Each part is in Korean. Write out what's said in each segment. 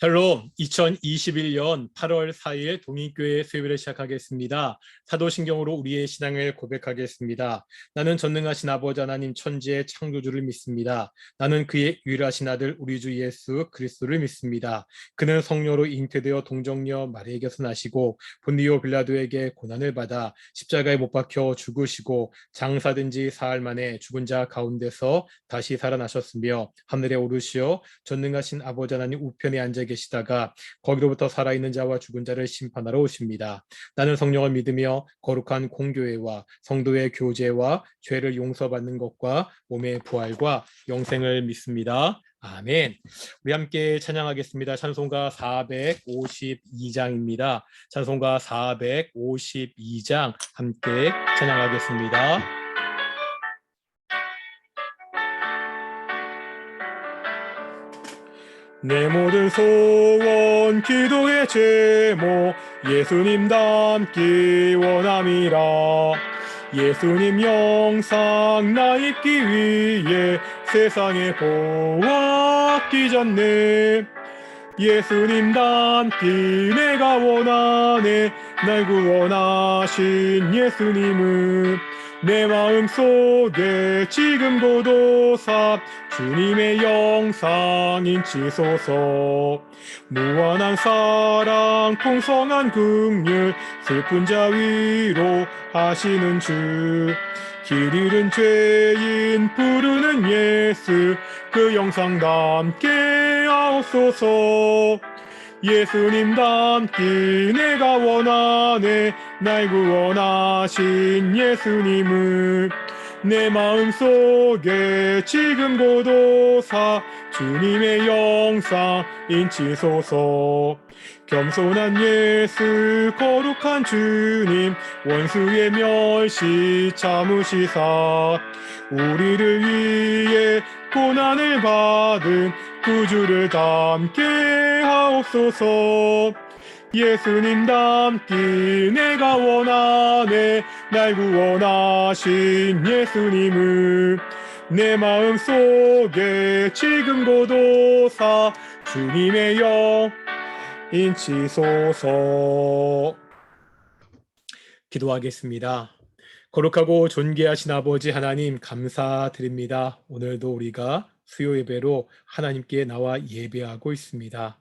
샬롬, 2021년 8월 4일 동인교회 수요일을 시작하겠습니다. 사도신경으로 우리의 신앙을 고백하겠습니다. 나는 전능하신 아버지 하나님 천지의 창조주를 믿습니다. 나는 그의 유일하신 아들 우리 주 예수 그리스도를 믿습니다. 그는 성령으로 잉태되어 동정녀 마리아에게서 나시고 본디오 빌라도에게 고난을 받아 십자가에 못 박혀 죽으시고 장사된 지 사흘 만에 죽은 자 가운데서 다시 살아나셨으며 하늘에 오르시어 전능하신 아버지 하나님 우편에 앉아 계시다가 거기로부터 살아있는 자와 죽은 자를 심판하러 오십니다. 나는 성령을 믿으며 거룩한 공교회와 성도의 교제와 죄를 용서받는 것과 몸의 부활과 영생을 믿습니다. 아멘. 우리 함께 찬양하겠습니다. 찬송가 452장입니다. 찬송가 452장 함께 찬양하겠습니다. 내 모든 소원 기도의 제목 예수님 닮기 원함이라. 예수님 영상 나 입기 위해 세상에 보았기 전에 예수님 닮기 내가 원하네. 날 구원하신 예수님은 내 마음속에 지금 고도사 주님의 영상 인치소서. 무한한 사랑 풍성한 긍휼 슬픈 자 위로 하시는 주. 길 잃은 죄인 부르는 예수 그 영상 담게 하옵소서. 예수님 닮기 내가 원하네. 날 구원하신 예수님은 내 마음속에 지금 고도사 주님의 영상 인치소서. 겸손한 예수 거룩한 주님 원수의 멸시 참으시사 우리를 위해 고난을 받은 구주를 닮게 하옵소서. 예수님 닮기 내가 원하네. 날 구원하신 예수님은 내 마음속에 지금 고도사 주님의 영 인치소서. 기도하겠습니다. 거룩하고 존귀하신 아버지 하나님 감사드립니다. 오늘도 우리가 수요 예배로 하나님께 나와 예배하고 있습니다.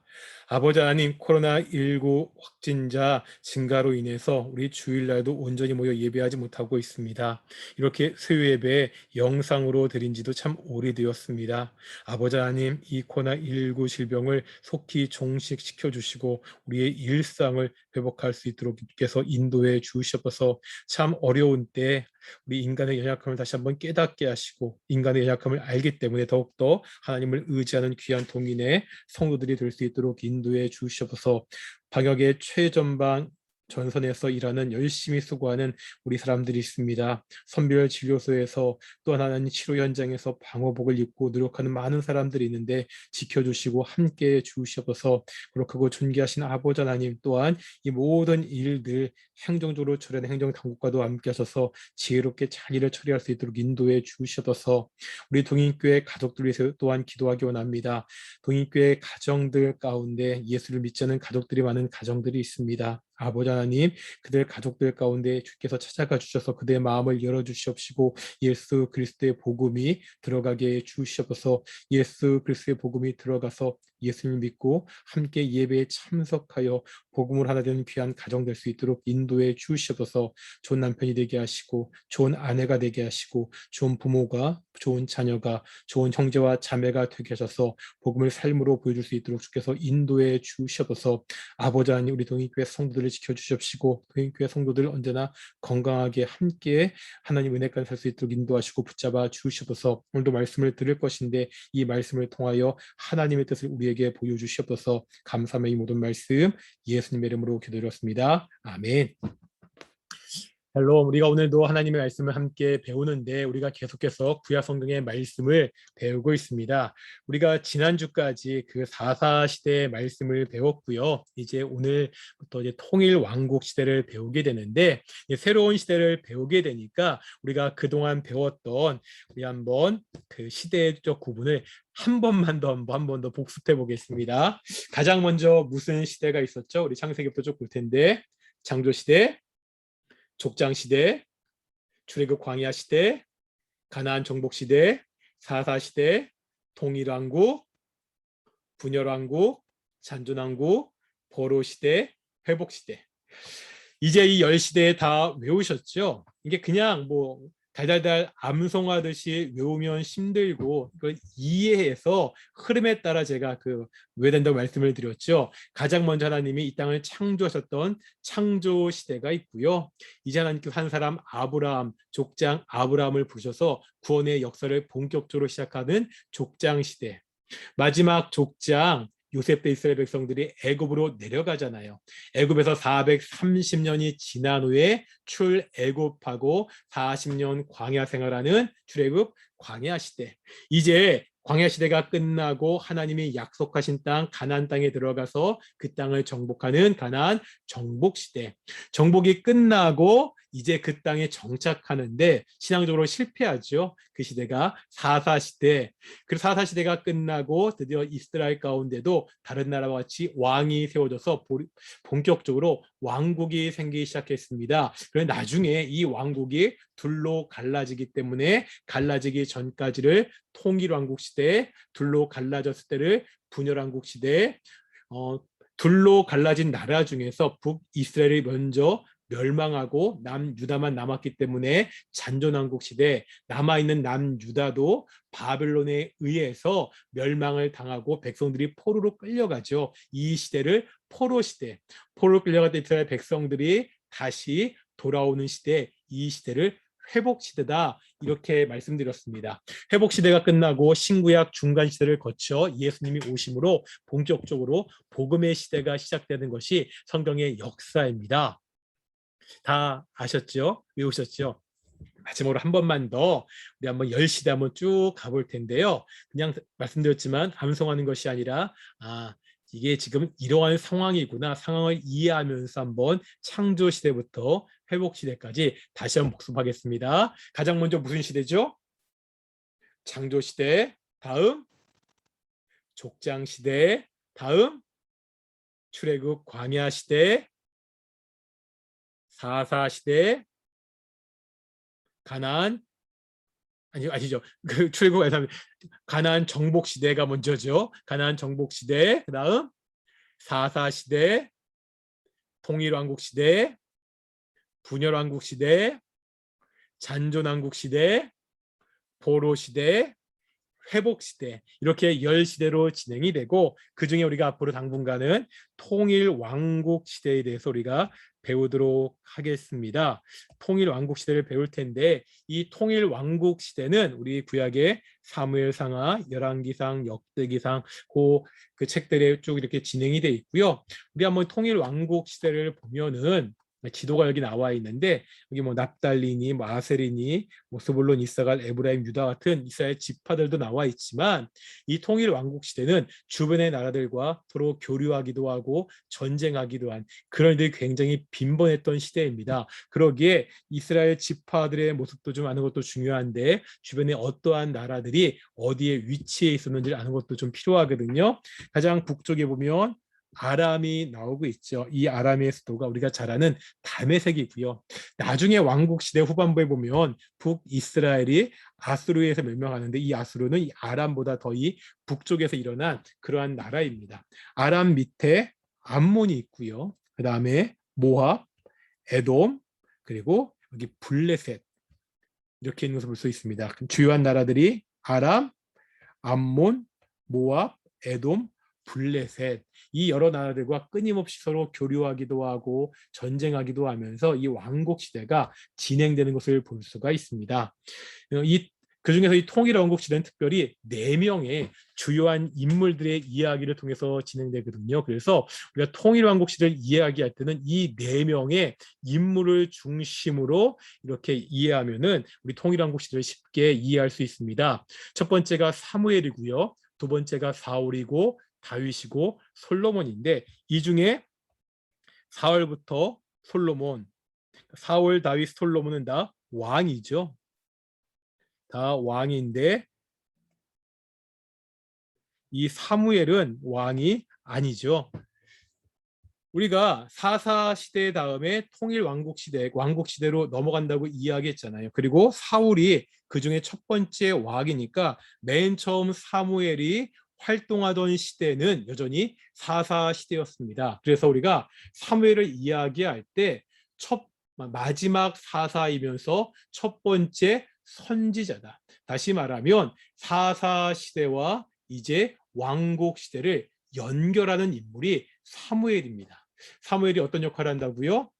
아버지 하나님, 코로나19 확진자 증가로 인해서 우리 주일날도 온전히 모여 예배하지 못하고 있습니다. 이렇게 수요 예배 영상으로 드린 지도 참 오래되었습니다. 아버지 하나님, 이 코로나19 질병을 속히 종식시켜 주시고 우리의 일상을 회복할 수 있도록 주께서 인도해 주시옵소서. 참 어려운 때 우리 인간의 연약함을 다시 한번 깨닫게 하시고 인간의 연약함을 알기 때문에 더욱더 하나님을 의지하는 귀한 동인의 성도들이 될 수 있도록 인도해 주시옵소서. 방역의 최전방 전선에서 일하는 열심히 수고하는 우리 사람들이 있습니다. 선별진료소에서 또 하나는 치료 현장에서 방호복을 입고 노력하는 많은 사람들이 있는데 지켜주시고 함께해 주시옵소서. 그렇고 존귀하신 아버지 하나님 또한 이 모든 일들 행정적으로 처리하는 행정당국과도 함께 하셔서 지혜롭게 잘 일을 처리할 수 있도록 인도해 주시옵소서. 우리 동인교회 가족들 위해서 또한 기도하기 원합니다. 동인교회 가정들 가운데 예수를 믿지 않는 가족들이 많은 가정들이 있습니다. 아버지 하나님, 그들 가족들 가운데 주께서 찾아가 주셔서 그들의 마음을 열어주시옵시고 예수 그리스도의 복음이 들어가게 해 주시옵소서. 예수 그리스도의 복음이 들어가서 예수님을 믿고 함께 예배에 참석하여 복음을 하나 되는 귀한 가정 될 수 있도록 인도해 주시옵소서. 좋은 남편이 되게 하시고 좋은 아내가 되게 하시고 좋은 부모가 좋은 자녀가 좋은 형제와 자매가 되게 하셔서 복음을 삶으로 보여줄 수 있도록 주께서 인도해 주시옵소서. 아버지 하나님, 우리 동인교회 성도들을 지켜주시옵시고 동인교회 성도들 언제나 건강하게 함께 하나님 은혜 가운데 살 수 있도록 인도하시고 붙잡아 주시옵소서. 오늘도 말씀을 들을 것인데 이 말씀을 통하여 하나님의 뜻을 우리에게 보여주시옵소서. 감사함의 이 모든 말씀 예수님의 이름으로 기도드렸습니다. 아멘. 샬롬, 우리가 오늘도 하나님의 말씀을 함께 배우는데 우리가 계속해서 구약 성경의 말씀을 배우고 있습니다. 우리가 지난주까지 그 사사 시대의 말씀을 배웠고요. 이제 오늘부터 이제 통일 왕국 시대를 배우게 되는데 새로운 시대를 배우게 되니까 우리가 그동안 배웠던 우리 한번 그 시대적 구분을 한 번 더 복습해 보겠습니다. 가장 먼저 무슨 시대가 있었죠? 우리 창세기부터 쭉 볼 텐데 창조 시대, 족장 시대, 출애굽 광야 시대, 가나안 정복 시대, 사사 시대, 통일 왕국, 분열 왕국, 잔존 왕국, 포로 시대, 회복 시대. 이제 이 10시대 다 외우셨죠? 이게 그냥 뭐 달달달 암송하듯이 외우면 힘들고 이걸 이해해서 흐름에 따라 제가 외워야 된다고 말씀을 드렸죠. 가장 먼저 하나님이 이 땅을 창조하셨던 창조 시대가 있고요. 이제 하나님께서 한 사람 아브라함, 족장 아브라함을 부르셔서 구원의 역사를 본격적으로 시작하는 족장 시대. 마지막 족장 요셉 때 이스라엘 백성들이 애굽으로 내려가잖아요. 애굽에서 430년이 지난 후에 출애굽하고 40년 광야 생활하는 출애굽 광야 시대. 이제 광야 시대가 끝나고 하나님이 약속하신 땅 가나안 땅에 들어가서 그 땅을 정복하는 가나안 정복 시대. 정복이 끝나고 이제 그 땅에 정착하는데 신앙적으로 실패하죠. 그 시대가 사사 시대. 그 사사 시대가 끝나고 드디어 이스라엘 가운데도 다른 나라와 같이 왕이 세워져서 본격적으로 왕국이 생기기 시작했습니다. 그런데 나중에 이 왕국이 둘로 갈라지기 때문에 갈라지기 전까지를 통일왕국 시대, 둘로 갈라졌을 때를 분열왕국 시대, 둘로 갈라진 나라 중에서 북이스라엘이 먼저 멸망하고 남유다만 남았기 때문에 잔존왕국 시대, 남아있는 남유다도 바벨론에 의해서 멸망을 당하고 백성들이 포로로 끌려가죠. 이 시대를 포로 시대, 포로로 끌려갔던 이스라엘 백성들이 다시 돌아오는 시대, 이 시대를 회복 시대다, 이렇게 말씀드렸습니다. 회복 시대가 끝나고 신구약 중간 시대를 거쳐 예수님이 오심으로 본격적으로 복음의 시대가 시작되는 것이 성경의 역사입니다. 다 아셨죠? 외우셨죠? 마지막으로 한 번만 더 우리 한번 10시대 한번 쭉 가볼 텐데요. 그냥 말씀드렸지만 암송하는 것이 아니라 이게 지금 이러한 상황이구나, 상황을 이해하면서 한번 창조 시대부터 회복 시대까지 다시 한번 복습하겠습니다. 가장 먼저 무슨 시대죠? 창조 시대, 다음 족장 시대, 다음 출애굽 광야 시대, 사사 시대, 가나안 아니죠. 그 출애굽에서 가나안 정복 시대가 먼저죠. 가나안 정복 시대, 그다음 사사 시대, 통일 왕국 시대, 분열 왕국 시대, 잔존 왕국 시대, 포로 시대, 회복 시대, 이렇게 10시대로 진행이 되고 그중에 우리가 앞으로 당분간은 통일 왕국 시대에 대해서 우리가 배우도록 하겠습니다. 통일 왕국 시대를 배울 텐데 이 통일 왕국 시대는 우리 구약의 사무엘상하, 열왕기상, 역대기상 그 책들에 쭉 이렇게 진행이 돼 있고요. 우리 한번 통일 왕국 시대를 보면은 지도가 여기 나와 있는데 여기 뭐 납달리니, 뭐 아세리니, 뭐 스불론, 이사갈, 에브라임, 유다 같은 이스라엘 지파들도 나와 있지만 이 통일 왕국 시대는 주변의 나라들과 서로 교류하기도 하고 전쟁하기도 한 그런 일들이 굉장히 빈번했던 시대입니다. 그러기에 이스라엘 지파들의 모습도 좀 아는 것도 중요한데 주변에 어떠한 나라들이 어디에 위치해 있었는지를 아는 것도 좀 필요하거든요. 가장 북쪽에 보면 아람이 나오고 있죠. 이 아람의 수도가 우리가 잘 아는 다메섹이고요. 나중에 왕국 시대 후반부에 보면 북이스라엘이 아수르에 의해서 멸망하는데 이 아수르는 이 아람보다 더 이 북쪽에서 일어난 그러한 나라입니다. 아람 밑에 암몬이 있고요. 그 다음에 모압, 에돔, 그리고 여기 블레셋, 이렇게 있는 것을 볼 수 있습니다. 주요한 나라들이 아람, 암몬, 모압, 에돔, 블레셋, 이 여러 나라들과 끊임없이 서로 교류하기도 하고 전쟁하기도 하면서 이 왕국 시대가 진행되는 것을 볼 수가 있습니다. 이 그중에서 이 통일왕국시대는 특별히 4명의 주요한 인물들의 이야기를 통해서 진행되거든요. 그래서 우리가 통일왕국시대를 이야기할 때는 이 4명의 인물을 중심으로 이렇게 이해하면은 우리 통일왕국시대를 쉽게 이해할 수 있습니다. 첫 번째가 사무엘이고요. 두 번째가 사울이고 다윗이고 솔로몬인데, 이 중에 사울부터 솔로몬, 사울, 다윗, 솔로몬은 다 왕이죠. 다 왕인데 이 사무엘은 왕이 아니죠. 우리가 사사 시대 다음에 통일 왕국 시대로 넘어간다고 이야기했잖아요. 그리고 사울이 그 중에 첫 번째 왕이니까 맨 처음 사무엘이 활동하던 시대는 여전히 사사 시대였습니다. 그래서 우리가 사무엘을 이야기할 때 마지막 사사이면서 첫 번째 선지자다. 다시 말하면 사사 시대와 이제 왕국 시대를 연결하는 인물이 사무엘입니다. 사무엘이 어떤 역할을 한다고요?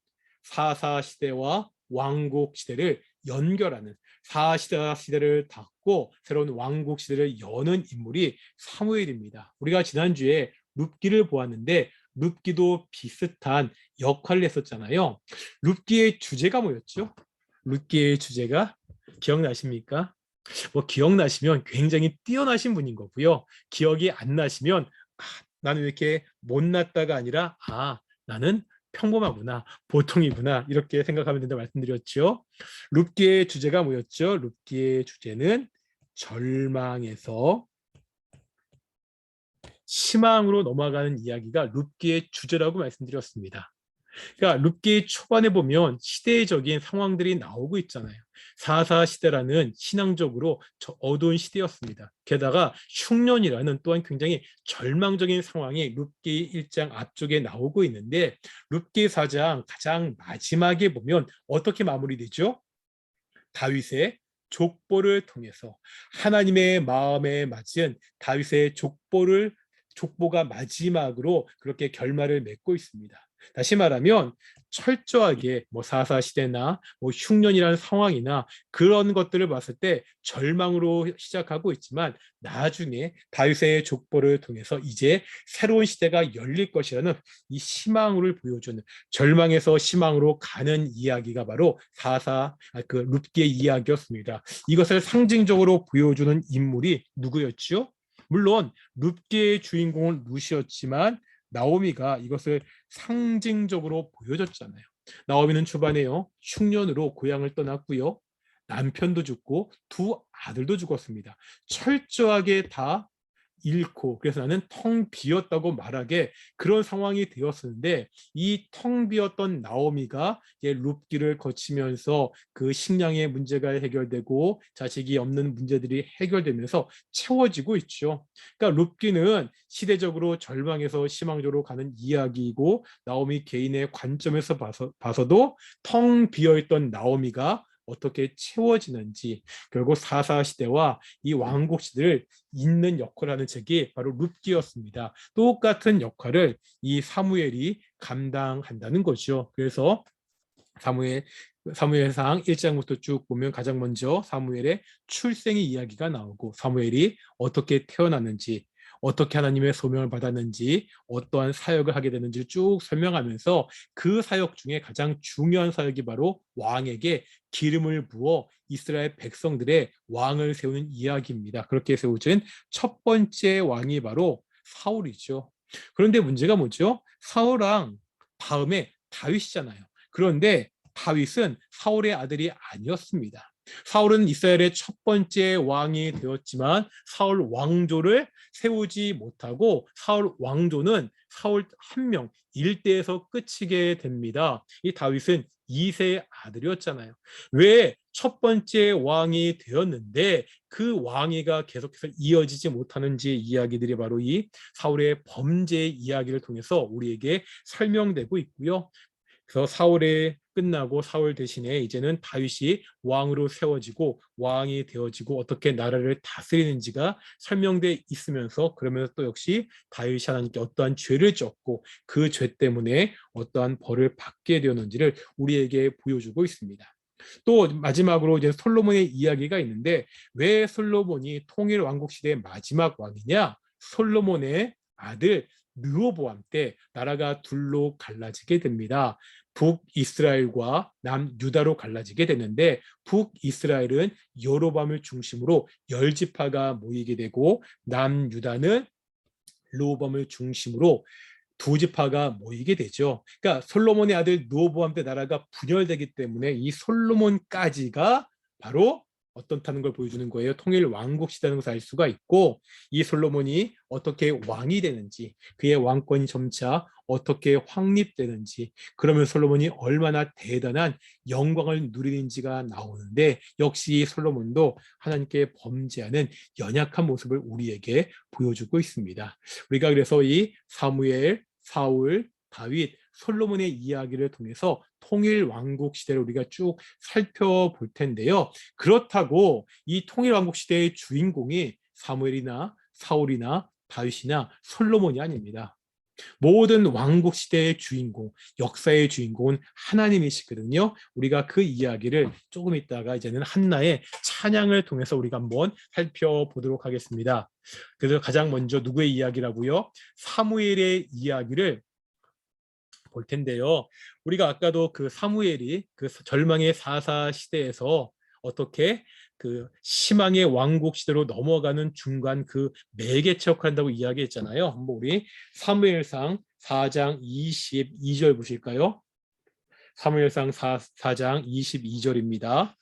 사사 시대와 왕국 시대를 연결하는, 사사 시대를 닫고 새로운 왕국 시대를 여는 인물이 사무엘입니다. 우리가 지난주에 룻기를 보았는데 룻기도 비슷한 역할을 했었잖아요. 룻기의 주제가 뭐였죠? 룻기의 주제가 기억나십니까? 뭐 기억나시면 굉장히 뛰어나신 분인 거고요. 기억이 안 나시면 나는 왜 이렇게 못났다가 아니라 나는 평범하구나, 보통이구나, 이렇게 생각하면 된다고 말씀드렸죠. 룻기의 주제가 뭐였죠? 룻기의 주제는 절망에서 희망으로 넘어가는 이야기가 룻기의 주제라고 말씀드렸습니다. 그러니까 룻기 초반에 보면 시대적인 상황들이 나오고 있잖아요. 사사 시대라는 신앙적으로 어두운 시대였습니다. 게다가 흉년이라는 또한 굉장히 절망적인 상황이 룻기 1장 앞쪽에 나오고 있는데, 룻기 4장 가장 마지막에 보면 어떻게 마무리되죠? 다윗의 족보를 통해서 하나님의 마음에 맞은 다윗의 족보가 마지막으로 그렇게 결말을 맺고 있습니다. 다시 말하면 철저하게 사사 시대나 흉년이라는 상황이나 그런 것들을 봤을 때 절망으로 시작하고 있지만, 나중에 다윗의 족보를 통해서 이제 새로운 시대가 열릴 것이라는 이 희망을 보여주는, 절망에서 희망으로 가는 이야기가 바로 룻기의 이야기였습니다. 이것을 상징적으로 보여주는 인물이 누구였죠? 물론 룻기의 주인공은 룻이었지만 나오미가 이것을 상징적으로 보여줬잖아요. 나오미는 초반에요, 흉년으로 고향을 떠났고요, 남편도 죽고 두 아들도 죽었습니다. 철저하게 다 잃고, 그래서 나는 텅 비었다고 말하게 그런 상황이 되었었는데, 이 텅 비었던 나오미가 룻기를 거치면서 그 식량의 문제가 해결되고 자식이 없는 문제들이 해결되면서 채워지고 있죠. 그러니까 룻기는 시대적으로 절망에서 희망적으로 가는 이야기이고, 나오미 개인의 관점에서 봐서도 텅 비어있던 나오미가 어떻게 채워지는지, 결국 사사 시대와 이 왕국 시대를 잇는 역할을 하는 책이 바로 룻기였습니다. 똑같은 역할을 이 사무엘이 감당한다는 거죠. 그래서 사무엘상 1장부터 쭉 보면 가장 먼저 사무엘의 출생의 이야기가 나오고, 사무엘이 어떻게 태어났는지, 어떻게 하나님의 소명을 받았는지, 어떠한 사역을 하게 되는지를 쭉 설명하면서 그 사역 중에 가장 중요한 사역이 바로 왕에게 기름을 부어 이스라엘 백성들의 왕을 세우는 이야기입니다. 그렇게 세워진 첫 번째 왕이 바로 사울이죠. 그런데 문제가 뭐죠? 사울랑 다음에 다윗이잖아요. 그런데 다윗은 사울의 아들이 아니었습니다. 사울은 이스라엘의 첫 번째 왕이 되었지만 사울 왕조를 세우지 못하고, 사울 왕조는 사울 한 명 일대에서 끝이게 됩니다. 이 다윗은 2세 아들이었잖아요. 왜 첫 번째 왕이 되었는데 그 왕위가 계속해서 이어지지 못하는지 이야기들이 바로 이 사울의 범죄 이야기를 통해서 우리에게 설명되고 있고요. 그래서 사울의 끝나고 사울 대신에 이제는 다윗이 왕으로 세워지고 왕이 되어지고 어떻게 나라를 다스리는지가 설명돼 있으면서, 그러면서 또 역시 다윗이 하나님께 어떠한 죄를 졌고 그 죄 때문에 어떠한 벌을 받게 되었는지를 우리에게 보여주고 있습니다. 또 마지막으로 이제 솔로몬의 이야기가 있는데 왜 솔로몬이 통일 왕국 시대의 마지막 왕이냐? 솔로몬의 아들 르호보암 때 나라가 둘로 갈라지게 됩니다. 북이스라엘과 남유다로 갈라지게 되는데 북이스라엘은 여로보암을 중심으로 열 지파가 모이게 되고 남유다는 르호보암을 중심으로 두 지파가 모이게 되죠. 그러니까 솔로몬의 아들 르호보암 때 나라가 분열되기 때문에 이 솔로몬까지가 바로 어떻다는 걸 보여주는 거예요. 통일 왕국 시대라는 것을 알 수가 있고 이 솔로몬이 어떻게 왕이 되는지 그의 왕권이 점차 어떻게 확립되는지 그러면 솔로몬이 얼마나 대단한 영광을 누리는지가 나오는데 역시 솔로몬도 하나님께 범죄하는 연약한 모습을 우리에게 보여주고 있습니다. 우리가 그래서 이 사무엘, 사울, 다윗, 솔로몬의 이야기를 통해서 통일 왕국 시대를 우리가 쭉 살펴볼 텐데요. 그렇다고 이 통일 왕국 시대의 주인공이 사무엘이나 사울이나 다윗이나 솔로몬이 아닙니다. 모든 왕국 시대의 주인공, 역사의 주인공은 하나님이시거든요. 우리가 그 이야기를 조금 있다가 이제는 한나의 찬양을 통해서 우리가 한번 살펴보도록 하겠습니다. 그래서 가장 먼저 누구의 이야기라고요? 사무엘의 이야기를 볼 텐데요. 우리가 아까도 그 사무엘이 그 절망의 사사 시대에서 어떻게 그 희망의 왕국 시대로 넘어가는 중간 그 매개체 역할을 한다고 이야기했잖아요. 한번 우리 사무엘상 4장 22절 보실까요? 사무엘상 4장 22절입니다.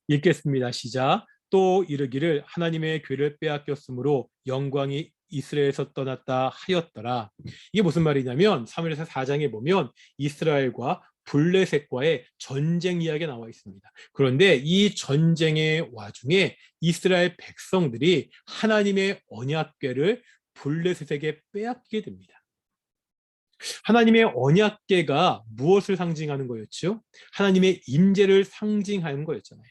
읽겠습니다. 시작. 또 이르기를 하나님의 괴를 빼앗겼으므로 영광이 이스라엘에서 떠났다 하였더라. 이게 무슨 말이냐면 사무엘상 4장에 보면 이스라엘과 블레셋과의 전쟁 이야기가 나와 있습니다. 그런데 이 전쟁의 와중에 이스라엘 백성들이 하나님의 언약궤를 블레셋에게 빼앗기게 됩니다. 하나님의 언약궤가 무엇을 상징하는 거였죠? 하나님의 임재를 상징하는 거였잖아요.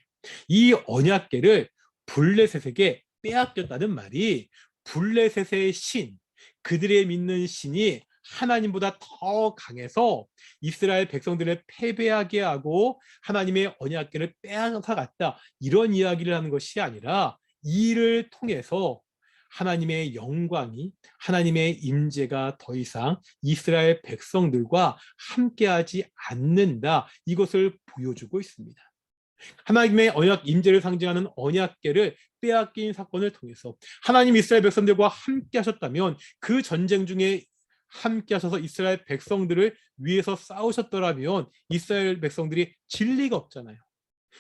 이 언약궤를 블레셋에게 빼앗겼다는 말이 블레셋의 신, 그들의 믿는 신이 하나님보다 더 강해서 이스라엘 백성들을 패배하게 하고 하나님의 언약궤를 빼앗아갔다. 이런 이야기를 하는 것이 아니라 이를 통해서 하나님의 영광이 하나님의 임재가 더 이상 이스라엘 백성들과 함께하지 않는다. 이것을 보여주고 있습니다. 하나님의 언약 임재를 상징하는 언약궤를 빼앗긴 사건을 통해서 하나님 이스라엘 백성들과 함께 하셨다면 그 전쟁 중에 함께 하셔서 이스라엘 백성들을 위해서 싸우셨더라면 이스라엘 백성들이 질 리가 없잖아요.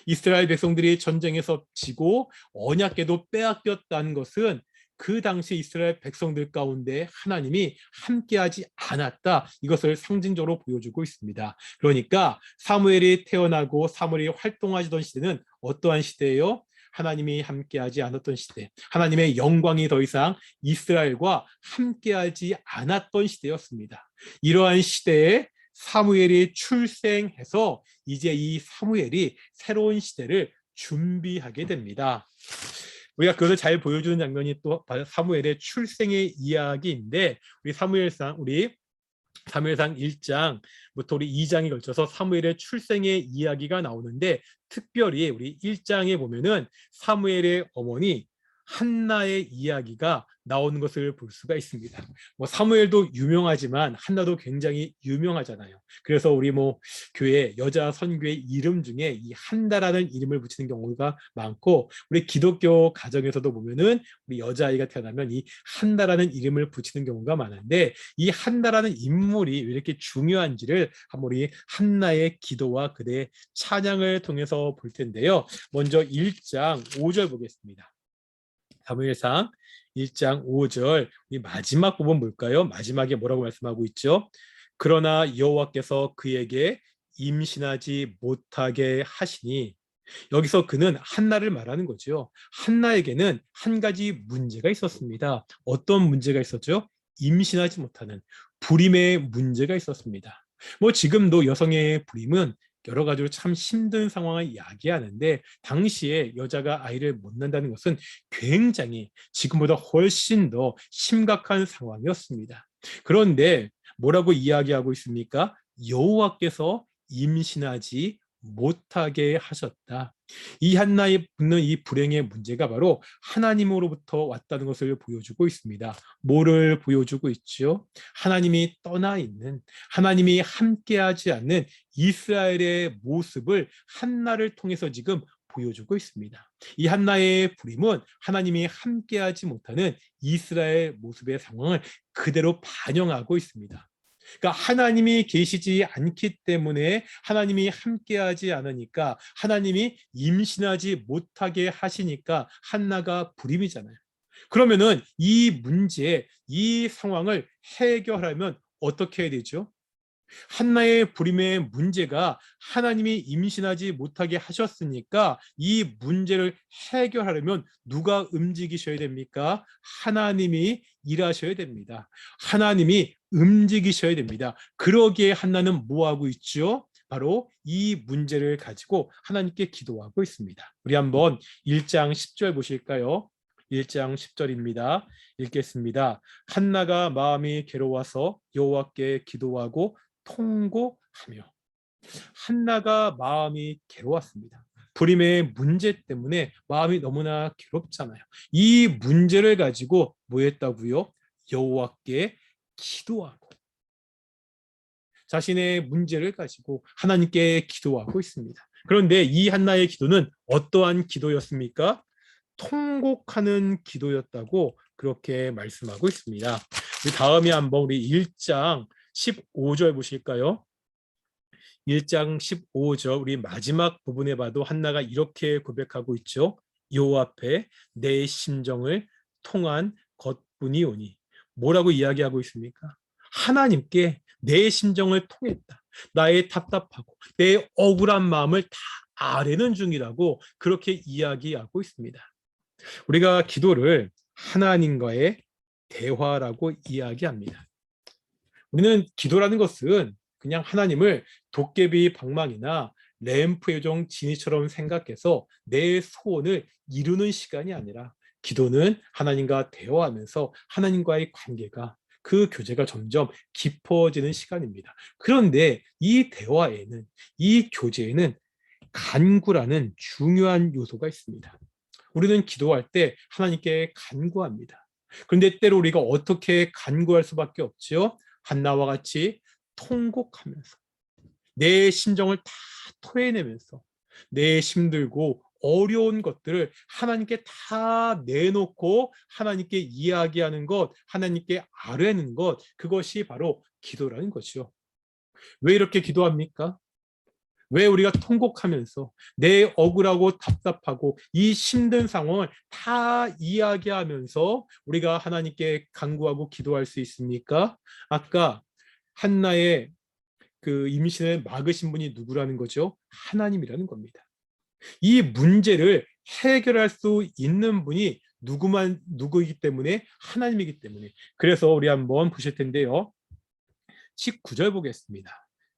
이스라엘 백성들이 전쟁에서 지고 언약궤도 빼앗겼다는 것은 그 당시 이스라엘 백성들 가운데 하나님이 함께하지 않았다. 이것을 상징적으로 보여주고 있습니다. 그러니까 사무엘이 태어나고 사무엘이 활동하시던 시대는 어떠한 시대예요? 하나님이 함께하지 않았던 시대, 하나님의 영광이 더 이상 이스라엘과 함께하지 않았던 시대였습니다. 이러한 시대에 사무엘이 출생해서 이제 이 사무엘이 새로운 시대를 준비하게 됩니다. 우리가 그것을 잘 보여주는 장면이 또 사무엘의 출생의 이야기인데 우리 사무엘상 1장부터 우리 2장에 걸쳐서 사무엘의 출생의 이야기가 나오는데 특별히 우리 1장에 보면은 사무엘의 어머니 한나의 이야기가 나오는 것을 볼 수가 있습니다. 뭐 사무엘도 유명하지만 한나도 굉장히 유명하잖아요. 그래서 우리 뭐 교회 여자 선교의 이름 중에 이 한나라는 이름을 붙이는 경우가 많고 우리 기독교 가정에서도 보면은 우리 여자아이가 태어나면 이 한나라는 이름을 붙이는 경우가 많은데 이 한나라는 인물이 왜 이렇게 중요한지를 한번 우리 한나의 기도와 그대의 찬양을 통해서 볼 텐데요. 먼저 1장 5절 보겠습니다. 사무엘상 1장 5절 이 마지막 부분 볼까요? 마지막에 뭐라고 말씀하고 있죠? 그러나 여호와께서 그에게 임신하지 못하게 하시니 여기서 그는 한나를 말하는 거죠. 한나에게는 한 가지 문제가 있었습니다. 어떤 문제가 있었죠? 임신하지 못하는 불임의 문제가 있었습니다. 뭐 지금도 여성의 불임은 여러 가지로 참 힘든 상황을 이야기하는데 당시에 여자가 아이를 못 낳는다는 것은 굉장히 지금보다 훨씬 더 심각한 상황이었습니다. 그런데 뭐라고 이야기하고 있습니까? 여호와께서 임신하지 못하게 하셨다. 이 한나에 붙는 이 불행의 문제가 바로 하나님으로부터 왔다는 것을 보여주고 있습니다. 뭐를 보여주고 있죠? 하나님이 떠나 있는, 하나님이 함께하지 않는 이스라엘의 모습을 한나를 통해서 지금 보여주고 있습니다. 이 한나의 불임은 하나님이 함께하지 못하는 이스라엘 모습의 상황을 그대로 반영하고 있습니다. 그러니까 하나님이 계시지 않기 때문에 하나님이 함께하지 않으니까 하나님이 임신하지 못하게 하시니까 한나가 불임이잖아요. 그러면은 이 문제, 이 상황을 해결하려면 어떻게 해야 되죠? 한나의 불임의 문제가 하나님이 임신하지 못하게 하셨으니까 이 문제를 해결하려면 누가 움직이셔야 됩니까? 하나님이 일하셔야 됩니다. 하나님이 움직이셔야 됩니다. 그러기에 한나는 뭐 하고 있죠? 바로 이 문제를 가지고 하나님께 기도하고 있습니다. 우리 한번 1장 10절 보실까요? 1장 10절입니다. 읽겠습니다. 한나가 마음이 괴로워서 여호와께 기도하고 통곡하며. 한나가 마음이 괴로웠습니다. 불임의 문제 때문에 마음이 너무나 괴롭잖아요. 이 문제를 가지고 뭐 했다고요? 여호와께 기도하고 자신의 문제를 가지고 하나님께 기도하고 있습니다. 그런데 이 한나의 기도는 어떠한 기도였습니까? 통곡하는 기도였다고 그렇게 말씀하고 있습니다. 다음에 한번 우리 1장 15절 보실까요? 1장 15절 우리 마지막 부분에 봐도 한나가 이렇게 고백하고 있죠. 여호와 앞에 내 심정을 통한 것뿐이오니. 뭐라고 이야기하고 있습니까? 하나님께 내 심정을 통했다. 나의 답답하고 내 억울한 마음을 다 아뢰는 중이라고 그렇게 이야기하고 있습니다. 우리가 기도를 하나님과의 대화라고 이야기합니다. 우리는 기도라는 것은 그냥 하나님을 도깨비 방망이나 램프 요정 지니처럼 생각해서 내 소원을 이루는 시간이 아니라 기도는 하나님과 대화하면서 하나님과의 관계가 그 교제가 점점 깊어지는 시간입니다. 그런데 이 대화에는 이 교제에는 간구라는 중요한 요소가 있습니다. 우리는 기도할 때 하나님께 간구합니다. 그런데 때로 우리가 어떻게 간구할 수밖에 없죠? 한나와 같이 통곡하면서 내 심정을 다 토해내면서 내 힘들고 어려운 것들을 하나님께 다 내놓고 하나님께 이야기하는 것, 하나님께 아뢰는 것, 그것이 바로 기도라는 것이죠. 왜 이렇게 기도합니까? 왜 우리가 통곡하면서 내 억울하고 답답하고 이 힘든 상황을 다 이야기하면서 우리가 하나님께 간구하고 기도할 수 있습니까? 아까 한나의 그 임신을 막으신 분이 누구라는 거죠? 하나님이라는 겁니다. 이 문제를 해결할 수 있는 분이 누구이기 때문에 하나님이기 때문에. 그래서 우리 한번 보실 텐데요. 19절 보겠습니다.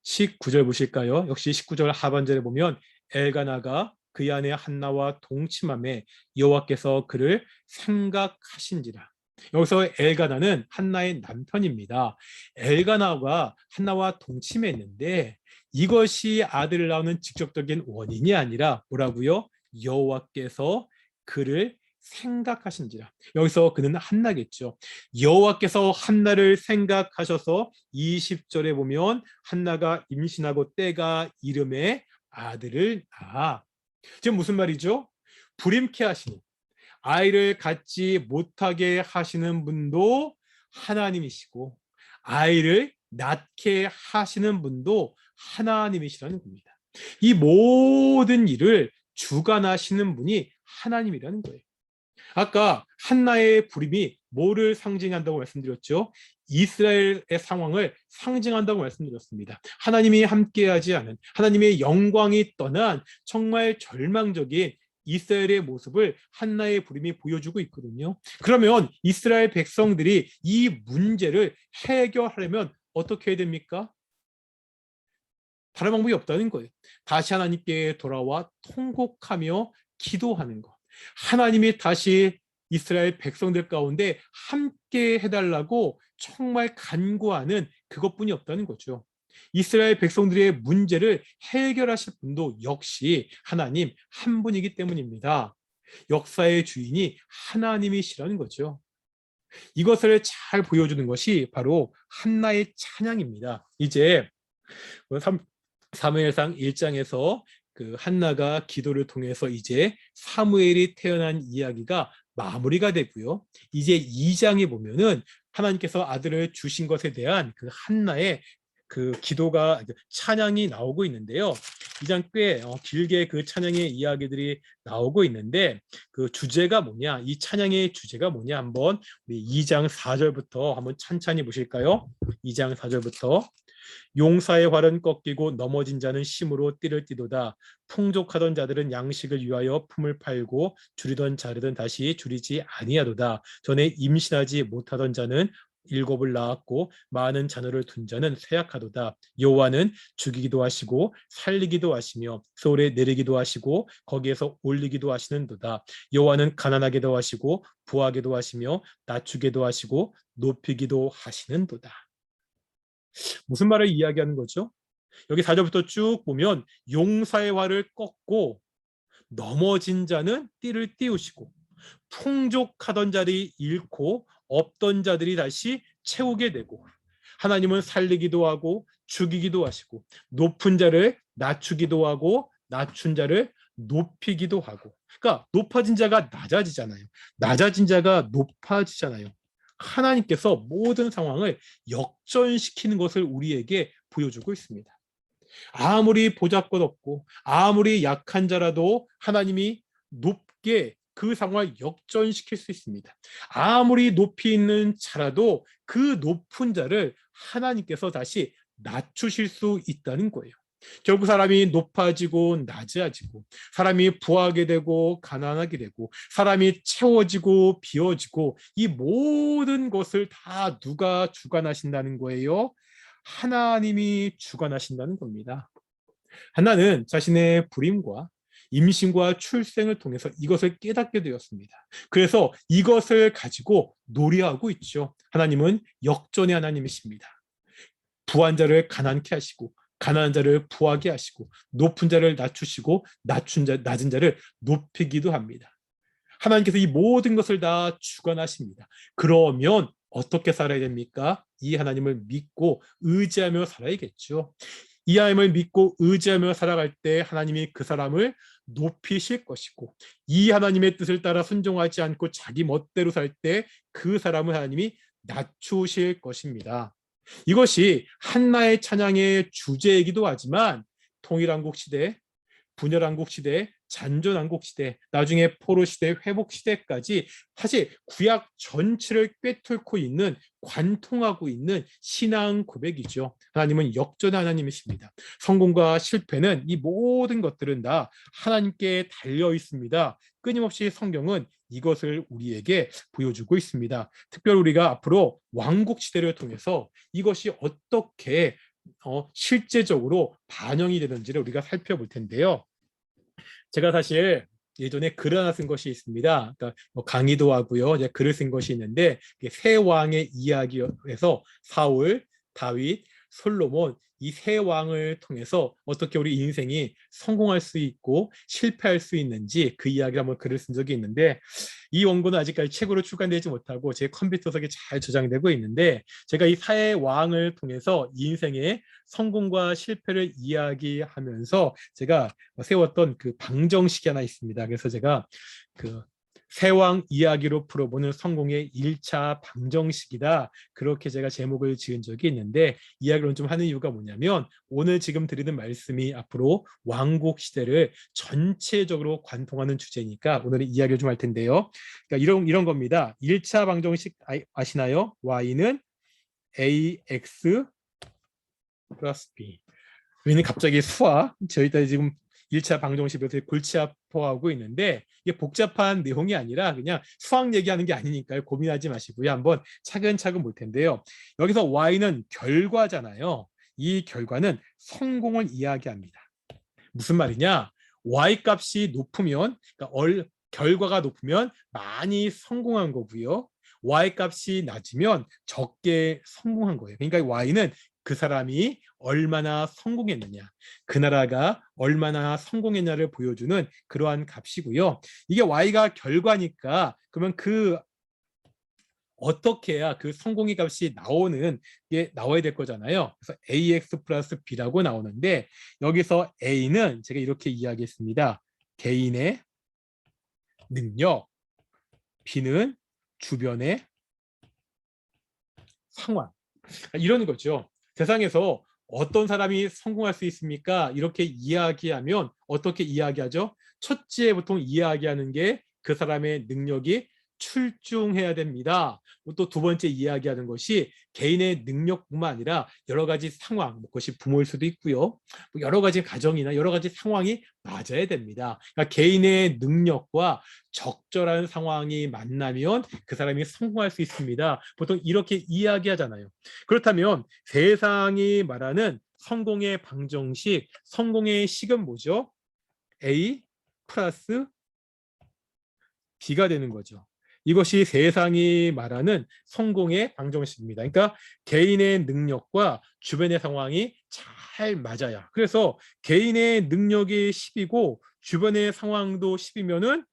19절 보실까요? 역시 19절 하반절에 보면 엘가나가 그의 아내 한나와 동침함에 여호와께서 그를 생각하신지라. 여기서 엘가나는 한나의 남편입니다. 엘가나가 한나와 동침했는데 이것이 아들을 낳는 직접적인 원인이 아니라 뭐라고요? 여호와께서 그를 생각하신지라. 여기서 그는 한나겠죠. 여호와께서 한나를 생각하셔서 20절에 보면 한나가 임신하고 때가 이름에 아들을 낳아. 지금 무슨 말이죠? 불임케 하시는, 아이를 갖지 못하게 하시는 분도 하나님이시고 아이를 낳게 하시는 분도 하나님이시라는 겁니다. 이 모든 일을 주관하시는 분이 하나님이라는 거예요. 아까 한나의 불임이 뭐를 상징한다고 말씀드렸죠? 이스라엘의 상황을 상징한다고 말씀드렸습니다. 하나님이 함께하지 않은, 하나님의 영광이 떠난 정말 절망적인 이스라엘의 모습을 한나의 불임이 보여주고 있거든요. 그러면 이스라엘 백성들이 이 문제를 해결하려면 어떻게 해야 됩니까? 다른 방법이 없다는 거예요. 다시 하나님께 돌아와 통곡하며 기도하는 것. 하나님이 다시 이스라엘 백성들 가운데 함께 해달라고 정말 간구하는 그것뿐이 없다는 거죠. 이스라엘 백성들의 문제를 해결하실 분도 역시 하나님 한 분이기 때문입니다. 역사의 주인이 하나님이시라는 거죠. 이것을 잘 보여주는 것이 바로 한나의 찬양입니다. 이제 사무엘상 1장에서 그 한나가 기도를 통해서 이제 사무엘이 태어난 이야기가 마무리가 되고요. 이제 2장에 보면은 하나님께서 아들을 주신 것에 대한 그 한나의 그 기도가 찬양이 나오고 있는데요. 2장 꽤 길게 그 찬양의 이야기들이 나오고 있는데 그 주제가 뭐냐? 이 찬양의 주제가 뭐냐? 한번 우리 2장 4절부터 한번 찬찬히 보실까요? 2장 4절부터 용사의 활은 꺾이고 넘어진 자는 심으로 띠를 띠도다. 풍족하던 자들은 양식을 위하여 품을 팔고 줄이던 자들은 다시 줄이지 아니하도다. 전에 임신하지 못하던 자는 일곱을 낳았고 많은 자녀를 둔 자는 쇠약하도다. 여호와는 죽이기도 하시고 살리기도 하시며 소울에 내리기도 하시고 거기에서 올리기도 하시는도다. 여호와는 가난하게도 하시고 부하게도 하시며 낮추게도 하시고 높이기도 하시는도다. 무슨 말을 이야기하는 거죠? 여기 4절부터 쭉 보면 용사의 활을 꺾고 넘어진 자는 띠를 띄우시고 풍족하던 자들이 잃고 없던 자들이 다시 채우게 되고 하나님은 살리기도 하고 죽이기도 하시고 높은 자를 낮추기도 하고 낮춘 자를 높이기도 하고 그러니까 높아진 자가 낮아지잖아요. 낮아진 자가 높아지잖아요. 하나님께서 모든 상황을 역전시키는 것을 우리에게 보여주고 있습니다. 아무리 보잘것없고 아무리 약한 자라도 하나님이 높게 그 상황을 역전시킬 수 있습니다. 아무리 높이 있는 자라도 그 높은 자를 하나님께서 다시 낮추실 수 있다는 거예요. 결국 사람이 높아지고 낮아지고 사람이 부하게 되고 가난하게 되고 사람이 채워지고 비워지고 이 모든 것을 다 누가 주관하신다는 거예요? 하나님이 주관하신다는 겁니다. 하나는 자신의 불임과 임신과 출생을 통해서 이것을 깨닫게 되었습니다. 그래서 이것을 가지고 놀이하고 있죠. 하나님은 역전의 하나님이십니다. 부한 자를 가난케 하시고 가난한 자를 부하게 하시고 높은 자를 낮추시고 낮은 자를 높이기도 합니다. 하나님께서 이 모든 것을 다 주관하십니다. 그러면 어떻게 살아야 됩니까? 이 하나님을 믿고 의지하며 살아야겠죠. 이 하나님을 믿고 의지하며 살아갈 때 하나님이 그 사람을 높이실 것이고 이 하나님의 뜻을 따라 순종하지 않고 자기 멋대로 살 때 그 사람을 하나님이 낮추실 것입니다. 이것이 한나의 찬양의 주제이기도 하지만 통일한국 시대, 분열한국 시대, 잔존한국 시대, 나중에 포로 시대, 회복 시대까지 사실 구약 전체를 꿰뚫고 있는 관통하고 있는 신앙 고백이죠. 하나님은 역전 하나님이십니다. 성공과 실패는 이 모든 것들은 다 하나님께 달려 있습니다. 끊임없이 성경은 이것을 우리에게 보여주고 있습니다. 특별히 우리가 앞으로 왕국 시대를 통해서 이것이 어떻게 실제적으로 반영이 되는지를 우리가 살펴볼 텐데요. 제가 사실 예전에 글을 하나 쓴 것이 있습니다. 그러니까 강의도 하고요. 이제 글을 쓴 것이 있는데 세 왕의 이야기에서 사울, 다윗, 솔로몬 이 세 왕을 통해서 어떻게 우리 인생이 성공할 수 있고 실패할 수 있는지 그 이야기를 한번 글을 쓴 적이 있는데 이 원고는 아직까지 책으로 출간되지 못하고 제 컴퓨터석에 잘 저장되고 있는데 제가 이 세 왕을 통해서 인생의 성공과 실패를 이야기하면서 제가 세웠던 그 방정식이 하나 있습니다. 그래서 제가 그 세왕 이야기로 풀어보는 성공의 1차 방정식이다. 그렇게 제가 제목을 지은 적이 있는데 이야기를 좀 하는 이유가 뭐냐면 오늘 지금 드리는 말씀이 앞으로 왕국 시대를 전체적으로 관통하는 주제니까 오늘은 이야기를 좀 할 텐데요. 그러니까 이런 겁니다. 1차 방정식 아시나요? y는 ax 플러스 b. 우리는 갑자기 저희들 지금 1차 방정식에서 골치 아파하고 있는데 이게 복잡한 내용이 아니라 그냥 수학 얘기하는 게 아니니까요. 고민하지 마시고요. 한번 차근차근 볼 텐데요. 여기서 y는 결과잖아요. 이 결과는 성공을 이야기합니다. 무슨 말이냐? y 값이 높으면 그러니까 결과가 높으면 많이 성공한 거고요. y 값이 낮으면 적게 성공한 거예요. 그러니까 y는 그 사람이 얼마나 성공했느냐, 그 나라가 얼마나 성공했냐를 보여주는 그러한 값이고요. 이게 y가 결과니까 그러면 그 어떻게 해야 그 성공의 값이 나오는 게 나와야 될 거잖아요. 그래서 ax 플러스 b라고 나오는데 여기서 a는 제가 이렇게 이야기했습니다. 개인의 능력, b는 주변의 상황. 이런 거죠. 세상에서 어떤 사람이 성공할 수 있습니까? 이렇게 이야기하면 어떻게 이야기하죠? 첫째 보통 이야기하는 게 그 사람의 능력이 출중해야 됩니다. 또 두 번째 이야기하는 것이 개인의 능력뿐만 아니라 여러 가지 상황, 그것이 부모일 수도 있고요. 여러 가지 가정이나 여러 가지 상황이 맞아야 됩니다. 그러니까 개인의 능력과 적절한 상황이 만나면 그 사람이 성공할 수 있습니다. 보통 이렇게 이야기하잖아요. 그렇다면 세상이 말하는 성공의 방정식, 성공의 식은 뭐죠? A 플러스 B가 되는 거죠. 이것이 세상이 말하는 성공의 방정식입니다. 그러니까 개인의 능력과 주변의 상황이 잘 맞아야. 그래서 개인의 능력이 10이고 주변의 상황도 10이면은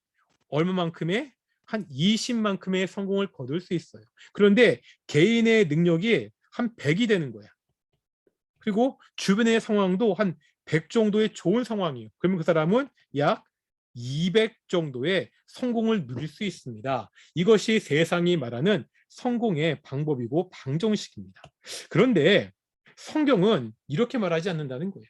얼마만큼의 한 20만큼의 성공을 거둘 수 있어요. 그런데 개인의 능력이 한 100이 되는 거야. 그리고 주변의 상황도 한 100 정도의 좋은 상황이에요. 그러면 그 사람은 약 200 정도의 성공을 누릴 수 있습니다. 이것이 세상이 말하는 성공의 방법이고 방정식입니다. 그런데 성경은 이렇게 말하지 않는다는 거예요.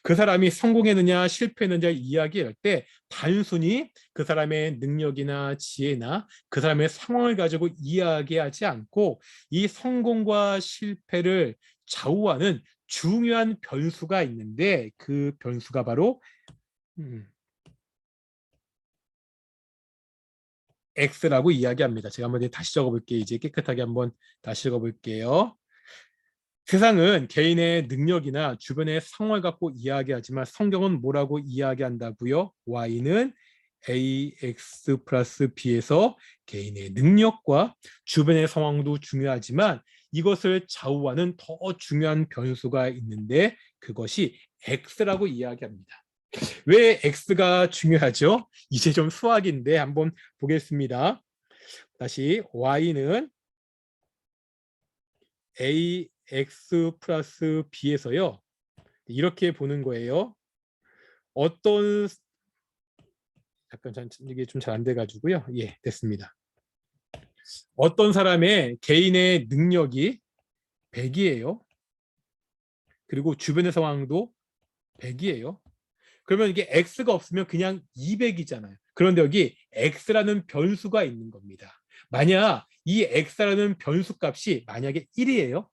그 사람이 성공했느냐 실패했느냐 이야기할 때 단순히 그 사람의 능력이나 지혜나 그 사람의 상황을 가지고 이야기하지 않고 이 성공과 실패를 좌우하는 중요한 변수가 있는데 그 변수가 바로 X라고 이야기합니다. 제가 한번 다시 적어볼게요. 이제 깨끗하게 한번 다시 적어볼게요. 세상은 개인의 능력이나 주변의 상황을 갖고 이야기하지만 성경은 뭐라고 이야기한다고요? Y는 AX 플러스 B에서 개인의 능력과 주변의 상황도 중요하지만 이것을 좌우하는 더 중요한 변수가 있는데 그것이 X라고 이야기합니다. 왜 X가 중요하죠? 이제 좀 수학인데 한번 보겠습니다. 다시 Y는 AX 플러스 B에서요. 이렇게 보는 거예요. 어떤 잠깐 이게 좀 잘 안 돼가지고요. 예, 됐습니다. 어떤 사람의 개인의 능력이 100이에요. 그리고 주변의 상황도 100이에요. 그러면 이게 X가 없으면 그냥 200이잖아요. 그런데 여기 X라는 변수가 있는 겁니다. 만약 이 X라는 변수 값이 만약에 1이에요.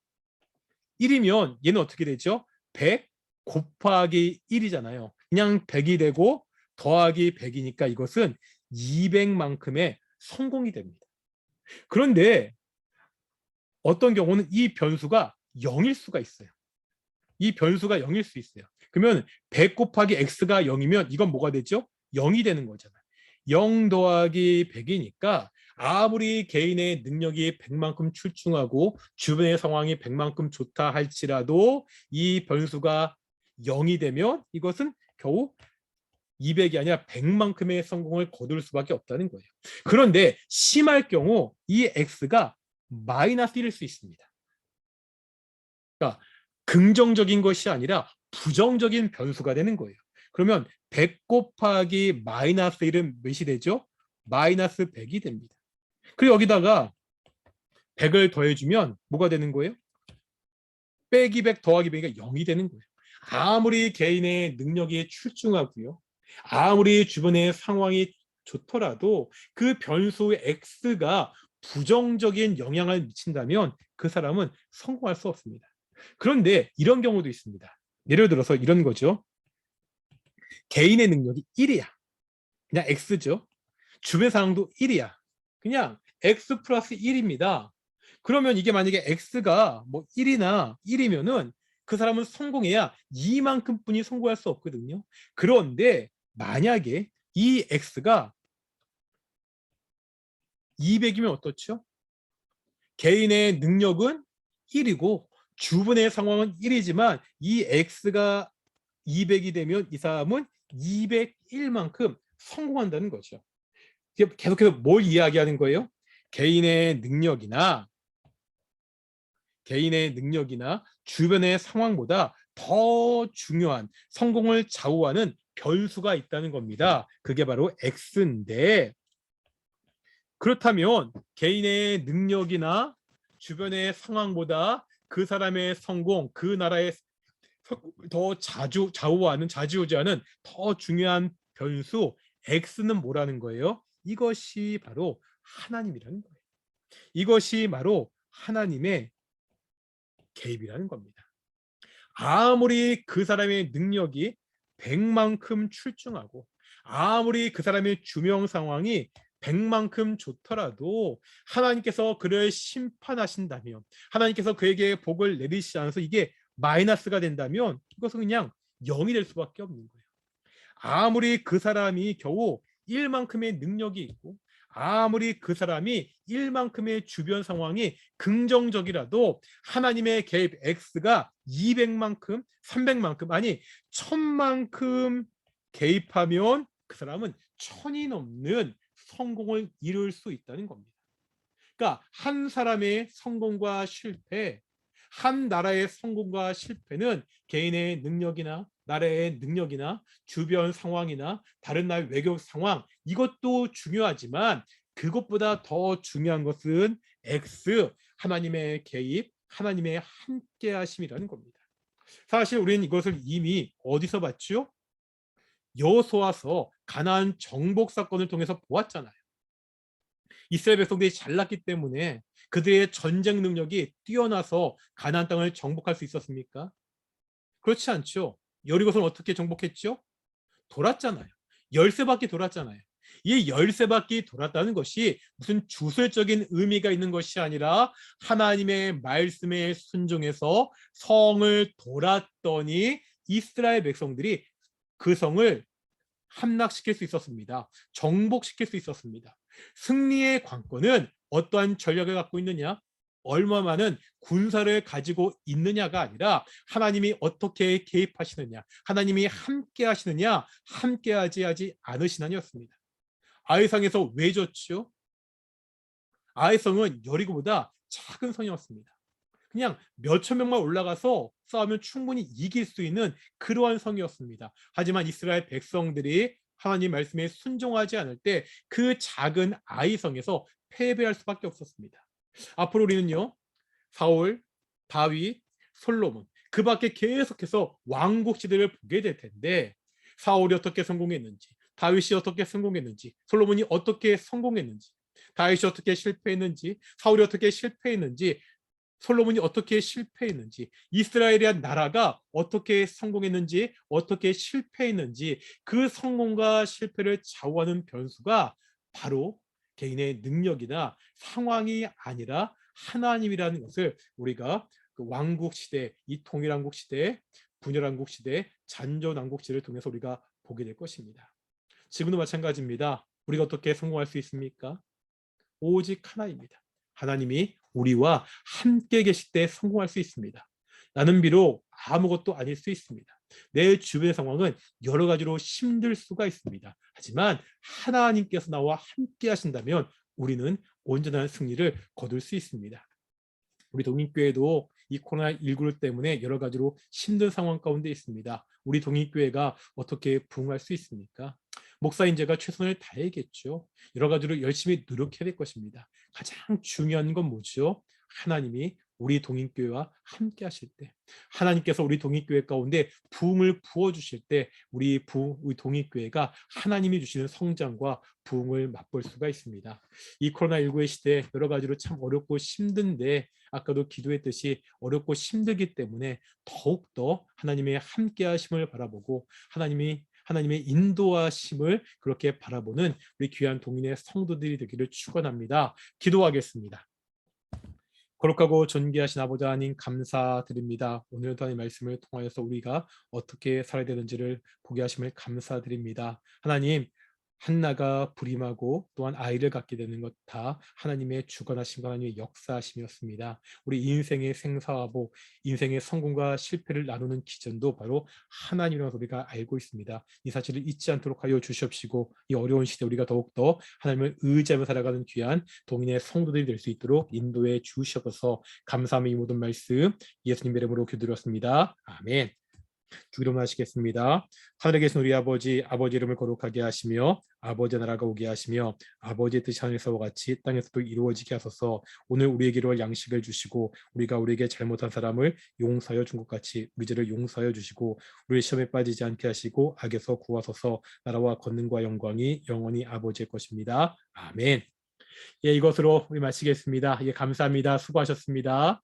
1이면 얘는 어떻게 되죠? 100 곱하기 1이잖아요. 그냥 100이 되고 더하기 100이니까 이것은 200만큼의 성공이 됩니다. 그런데 어떤 경우는 이 변수가 0일 수가 있어요. 이 변수가 0일 수 있어요. 그러면 100 곱하기 x가 0이면 이건 뭐가 되죠? 0이 되는 거잖아요. 0 더하기 100이니까 아무리 개인의 능력이 100만큼 출중하고 주변의 상황이 100만큼 좋다 할지라도 이 변수가 0이 되면 이것은 겨우 200이 아니라 100만큼의 성공을 거둘 수밖에 없다는 거예요. 그런데 심할 경우 이 x가 마이너스 1일 수 있습니다. 그러니까 긍정적인 것이 아니라 부정적인 변수가 되는 거예요. 그러면 100 곱하기 마이너스 1은 몇이 되죠? 마이너스 100이 됩니다. 그리고 여기다가 100을 더해주면 뭐가 되는 거예요? 빼기 100 더하기 100이 0이 되는 거예요. 아무리 개인의 능력이 출중하고요. 아무리 주변의 상황이 좋더라도 그 변수의 X가 부정적인 영향을 미친다면 그 사람은 성공할 수 없습니다. 그런데 이런 경우도 있습니다. 예를 들어서 이런 거죠. 개인의 능력이 1이야. 그냥 X죠. 주변 상황도 1이야. 그냥 X 플러스 1입니다. 그러면 이게 만약에 X가 뭐 1이나 1이면은 그 사람은 성공해야 이만큼 뿐이 성공할 수 없거든요. 그런데 만약에 이 X가 200이면 어떻죠? 개인의 능력은 1이고 주변의 상황은 1이지만 이 x가 200이 되면 이 사람은 201만큼 성공한다는 거죠. 계속해서 뭘 이야기하는 거예요? 개인의 능력이나 주변의 상황보다 더 중요한 성공을 좌우하는 변수가 있다는 겁니다. 그게 바로 X인데, 그렇다면 개인의 능력이나 주변의 상황보다 그 사람의 성공, 그 나라의 더 좌지우지하는 더 중요한 변수 X는 뭐라는 거예요? 이것이 바로 하나님이라는 거예요. 이것이 바로 하나님의 개입이라는 겁니다. 아무리 그 사람의 능력이 100만큼 출중하고 아무리 그 사람의 주명 상황이 100만큼 좋더라도 하나님께서 그를 심판하신다면, 하나님께서 그에게 복을 내리시지 않아서 이게 마이너스가 된다면 이것은 그냥 0이 될 수밖에 없는 거예요. 아무리 그 사람이 겨우 1만큼의 능력이 있고 아무리 그 사람이 1만큼의 주변 상황이 긍정적이라도 하나님의 개입 X가 200만큼, 300만큼, 아니 1000만큼 개입하면 그 사람은 1000이 넘는 성공을 이룰 수 있다는 겁니다. 그러니까 한 사람의 성공과 실패, 한 나라의 성공과 실패는 개인의 능력이나 나라의 능력이나 주변 상황이나 다른 나라의 외교 상황, 이것도 중요하지만 그것보다 더 중요한 것은 X, 하나님의 개입, 하나님의 함께하심이라는 겁니다. 사실 우리는 이것을 이미 어디서 봤죠? 여호수아서 가나안 정복 사건을 통해서 보았잖아요. 이스라엘 백성들이 잘났기 때문에 그들의 전쟁 능력이 뛰어나서 가나안 땅을 정복할 수 있었습니까? 그렇지 않죠. 여리고성을 어떻게 정복했죠? 돌았잖아요. 13바퀴 돌았잖아요. 이 13바퀴 돌았다는 것이 무슨 주술적인 의미가 있는 것이 아니라 하나님의 말씀에 순종해서 성을 돌았더니 이스라엘 백성들이 그 성을 함락시킬 수 있었습니다. 정복시킬 수 있었습니다. 승리의 관건은 어떠한 전략을 갖고 있느냐, 얼마 많은 군사를 가지고 있느냐가 아니라 하나님이 어떻게 개입하시느냐, 하나님이 함께 하시느냐, 함께 하지 않으시느냐였습니다. 아이성에서 왜 졌죠? 아이성은 여리고보다 작은 성이었습니다. 그냥 몇천 명만 올라가서 싸우면 충분히 이길 수 있는 그러한 성이었습니다. 하지만 이스라엘 백성들이 하나님 말씀에 순종하지 않을 때 그 작은 아이성에서 패배할 수밖에 없었습니다. 앞으로 우리는요, 사울, 다윗, 솔로몬, 그 밖에 계속해서 왕국 시대를 보게 될 텐데, 사울이 어떻게 성공했는지, 다윗이 어떻게 성공했는지, 솔로몬이 어떻게 성공했는지, 다윗이 어떻게 실패했는지, 사울이 어떻게 실패했는지, 솔로몬이 어떻게 실패했는지, 이스라엘이란 나라가 어떻게 성공했는지, 어떻게 실패했는지, 그 성공과 실패를 좌우하는 변수가 바로 개인의 능력이나 상황이 아니라 하나님이라는 것을 우리가 그 왕국 시대, 이 통일왕국 시대, 분열왕국 시대, 잔존왕국 시대를 통해서 우리가 보게 될 것입니다. 지금도 마찬가지입니다. 우리가 어떻게 성공할 수 있습니까? 오직 하나입니다. 하나님이 우리와 함께 계실 때 성공할 수 있습니다. 나는 비록 아무것도 아닐 수 있습니다. 내 주변의 상황은 여러 가지로 힘들 수가 있습니다. 하지만 하나님께서 나와 함께 하신다면 우리는 온전한 승리를 거둘 수 있습니다. 우리 동익교회도 이 코로나19 때문에 여러 가지로 힘든 상황 가운데 있습니다. 우리 동익교회가 어떻게 부흥할 수 있습니까? 목사인 제가 최선을 다해야겠죠. 여러 가지로 열심히 노력해야 될 것입니다. 가장 중요한 건 뭐죠? 하나님이 우리 동익교회와 함께 하실 때, 하나님께서 우리 동익교회 가운데 부흥을 부어주실 때 우리 동익교회가 하나님이 주시는 성장과 부흥을 맛볼 수가 있습니다. 이 코로나19의 시대 여러 가지로 참 어렵고 힘든데, 아까도 기도했듯이 어렵고 힘들기 때문에 더욱더 하나님의 함께 하심을 바라보고 하나님의 인도하심을 그렇게 바라보는 우리 귀한 동인의 성도들이 되기를 축원합니다. 기도하겠습니다. 거룩하고 존귀하신 아버지 하나님 감사드립니다. 오늘도 하나님 말씀을 통하여서 우리가 어떻게 살아야 되는지를 보게 하심을 감사드립니다. 하나님, 한나가 불임하고 또한 아이를 갖게 되는 것 다 하나님의 주관하심과 하나님의 역사하심이었습니다. 우리 인생의 생사화복, 인생의 성공과 실패를 나누는 기전도 바로 하나님이라는 걸 우리가 알고 있습니다. 이 사실을 잊지 않도록 하여 주시옵시고 이 어려운 시대 우리가 더욱더 하나님을 의지하며 살아가는 귀한 동인의 성도들이 될 수 있도록 인도해 주시옵소서. 감사함의 이 모든 말씀 예수님 이름으로 기도드렸습니다. 아멘. 주기도문 하시겠습니다. 하늘에 계신 우리 아버지, 아버지 이름을 거룩하게 하시며 아버지 나라가 오게 하시며 아버지의 뜻이 하늘에서와 같이 땅에서도 이루어지게 하소서. 오늘 우리에게 이룰 양식을 주시고 우리가 우리에게 잘못한 사람을 용서하여 준 것 같이 우리 죄를 용서하여 주시고 우리 시험에 빠지지 않게 하시고 악에서 구하소서. 나라와 권능과 영광이 영원히 아버지의 것입니다. 아멘. 예, 이것으로 우리 마치겠습니다. 예, 감사합니다. 수고하셨습니다.